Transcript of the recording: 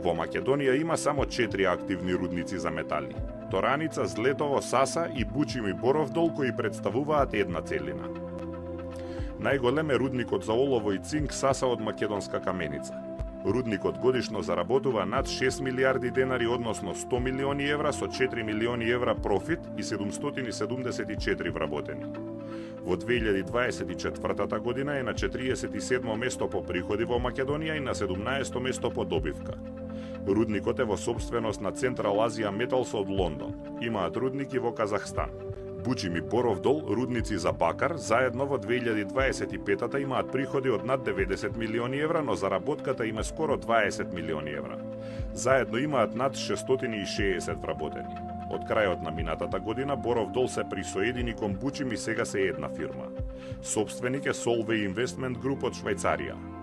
Во Македонија има само 4 активни рудници за метали. Тораница, Злетово, Саса и Бучим и Боров дол кои представуваат една целина. Најголем е рудникот за олово и цинк Саса од македонска каменица. Рудникот годишно заработува над 6 милиарди денари, односно 100 милиони евра со 4 милиони евра профит и 774 вработени. Во 2024 година е на 47 место по приходи во Македонија и на 17 место по добивка. Рудникот е во собственост на Централ Азија Металс од Лондон. Имаат рудники во Казахстан. Бучим и Боров дол, рудници за бакар, заедно во 2025 имаат приходи од над 90 милиони евра, но заработката им е скоро 20 милиони евра. Заедно имаат над 660 вработени. Од крајот на минатата година Боров дол се присоедини кон Бучим и сега се една фирма. Сопственик е Solvay Investment Group од Швајцарија.